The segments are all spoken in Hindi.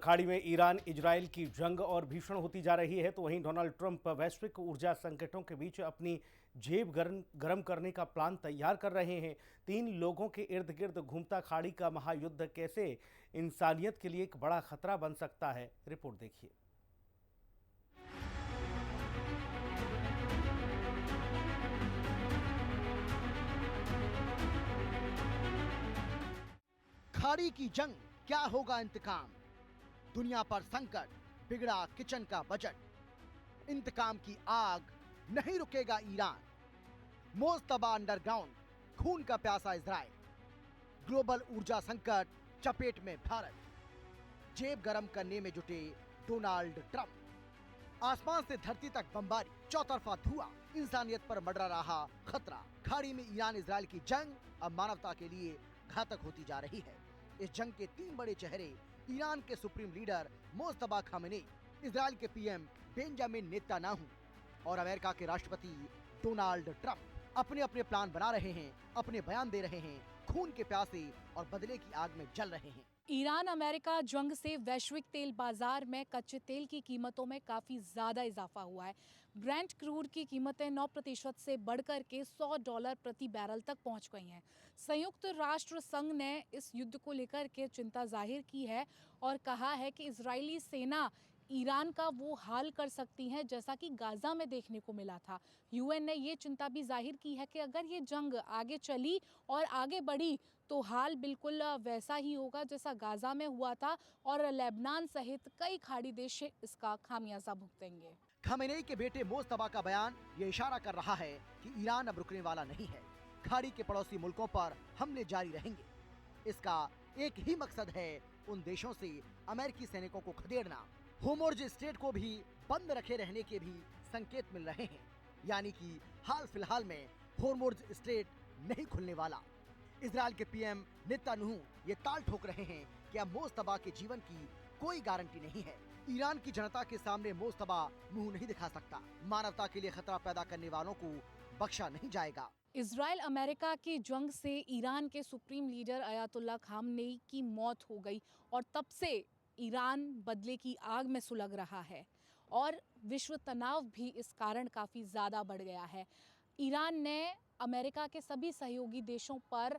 खाड़ी में ईरान इजराइल की जंग और भीषण होती जा रही है, तो वहीं डोनाल्ड ट्रंप वैश्विक ऊर्जा संकटों के बीच अपनी जेब गर्म करने का प्लान तैयार कर रहे हैं। 3 लोगों के इर्द गिर्द घूमता खाड़ी का महायुद्ध कैसे इंसानियत के लिए एक बड़ा खतरा बन सकता है, रिपोर्ट देखिए। खाड़ी की जंग, क्या होगा इंतकाम? दुनिया पर संकट, बिगड़ा किचन का बजट। इंतकाम की आग, नहीं रुकेगा ईरान। मोजतबा अंडरग्राउंड, खून का प्यासा इजराइल। ग्लोबल ऊर्जा संकट, चपेट में भारत। जेब गरम करने में जुटे डोनाल्ड ट्रंप। आसमान से धरती तक बमबारी, चौतरफा धुआं, इंसानियत पर मंडरा रहा खतरा। खाड़ी में ईरान इजराइल की जंग अब मानवता के लिए घातक होती जा रही है। इस जंग के 3 बड़े चेहरे, ईरान के supreme leader Mojtaba Khamenei, Israel के पीएम बेंजामिन नेतन्याहू और अमेरिका के राष्ट्रपति डोनाल्ड ट्रंप अपने अपने प्लान बना रहे हैं, अपने बयान दे रहे हैं, खून के प्यासे और बदले की आग में जल रहे हैं। ईरान अमेरिका जंग से वैश्विक तेल बाजार में कच्चे तेल की कीमतों में काफ़ी ज़्यादा इजाफा हुआ है। ब्रेंट क्रूड की कीमतें 9% से बढ़कर के $100 प्रति बैरल तक पहुंच गई हैं। संयुक्त राष्ट्र संघ ने इस युद्ध को लेकर के चिंता जाहिर की है और कहा है कि इजरायली सेना ईरान का वो हाल कर सकती है जैसा कि गाज़ा में देखने को मिला था। यूएन ने ये चिंता भी जाहिर की है कि अगर ये जंग आगे चली और आगे बढ़ी तो हाल बिल्कुल वैसा ही होगा जैसा गाज़ा में हुआ था और लेबनान सहित कई खाड़ी देश इसका खामियाजा भुगतेंगे। खामेनेई के बेटे मोजतबा का बयान ये इशारा कर रहा है कि ईरान अब रुकने वाला नहीं है। खाड़ी के पड़ोसी मुल्कों पर हमले जारी रहेंगे। इसका एक ही मकसद है, उन देशों से अमेरिकी सैनिकों को खदेड़ना। होर्मुज़ स्ट्रेट को भी बंद रखे रहने के भी संकेत मिल रहे हैं, यानी कि हाल फिलहाल में होर्मुज़ स्ट्रेट नहीं खुलने वाला। इजराइल के पीएम नेतन्याहू ये ताल ठोक रहे हैं कि अब मोजतबा के जीवन की कोई गारंटी नहीं है। ईरान की जनता के सामने मोजतबा मुंह नहीं दिखा सकता। मानवता के लिए खतरा पैदा करने वालों को बख्शा नहीं जाएगा। इजराइल अमेरिका की जंग से ईरान के सुप्रीम लीडर अयातुल्ला खामनेई की मौत हो गई और तब से ईरान बदले की आग में सुलग रहा है और विश्व तनाव भी इस कारण काफ़ी ज़्यादा बढ़ गया है। ईरान ने अमेरिका के सभी सहयोगी देशों पर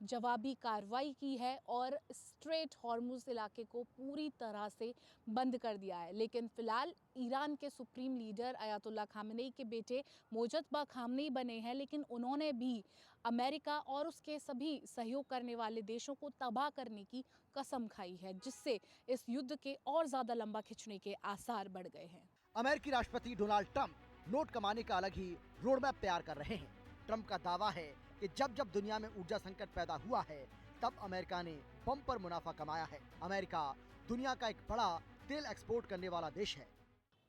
जवाबी कार्रवाई की है और स्ट्रेट हॉर्मुज़ इलाके को पूरी तरह से बंद कर दिया है। लेकिन फ़िलहाल ईरान के सुप्रीम लीडर अयातुल्ला खामेनेई के बेटे मोजतबा खामेनेई बने हैं, लेकिन उन्होंने भी अमेरिका और उसके सभी सहयोग करने वाले देशों को तबाह करने की कसम खाई है, जिससे इस युद्ध के और ज़्यादा लंबा खिंचने के आसार बढ़ गए हैं। अमेरिकी राष्ट्रपति डोनाल्ड ट्रंप नोट कमाने का अलग ही रोड मैप तैयार कर रहे हैं। ट्रंप का दावा है कि जब जब दुनिया में ऊर्जा संकट पैदा हुआ है, तब अमेरिका ने बम्पर मुनाफा कमाया है। अमेरिका दुनिया का एक बड़ा तेल एक्सपोर्ट करने वाला देश है।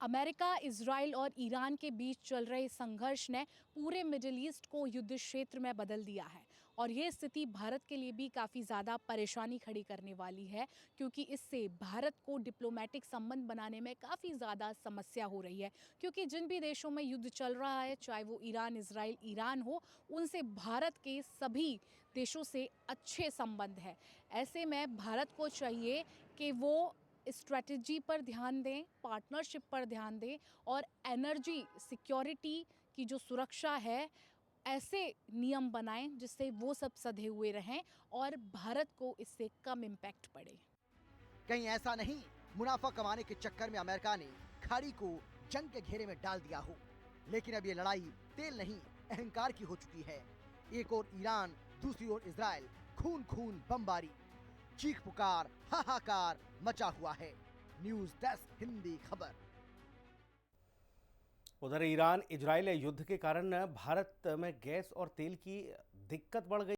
अमेरिका, इजराइल और ईरान के बीच चल रहे संघर्ष ने पूरे मिडिल ईस्ट को युद्ध क्षेत्र में बदल दिया है और ये स्थिति भारत के लिए भी काफ़ी ज़्यादा परेशानी खड़ी करने वाली है, क्योंकि इससे भारत को डिप्लोमेटिक संबंध बनाने में काफ़ी ज़्यादा समस्या हो रही है। क्योंकि जिन भी देशों में युद्ध चल रहा है, चाहे वो ईरान, इजराइल, ईरान हो, उनसे भारत के सभी देशों से अच्छे संबंध है। ऐसे में भारत को चाहिए कि वो स्ट्रेटजी पर ध्यान दें, पार्टनरशिप पर ध्यान दें और एनर्जी सिक्योरिटी की जो सुरक्षा है, ऐसे नियम बनाएं जिससे वो सब सधे हुए रहें और भारत को इससे कम इम्पैक्ट पड़े। कहीं ऐसा नहीं मुनाफा कमाने के चक्कर में अमेरिका ने खाड़ी को जंग के घेरे में डाल दिया हो। लेकिन अब ये लड़ाई तेल नहीं, अहंकार की हो चुकी है। एक ओर ईरान, दूसरी ओर इजराइल, खून खून बमबारी, चीख पुकार, हाहाकार मचा हुआ है। न्यूज़ डेस्क हिंदी खबर। उधर ईरान इजराइल युद्ध के कारण भारत में गैस और तेल की दिक्कत बढ़ गई।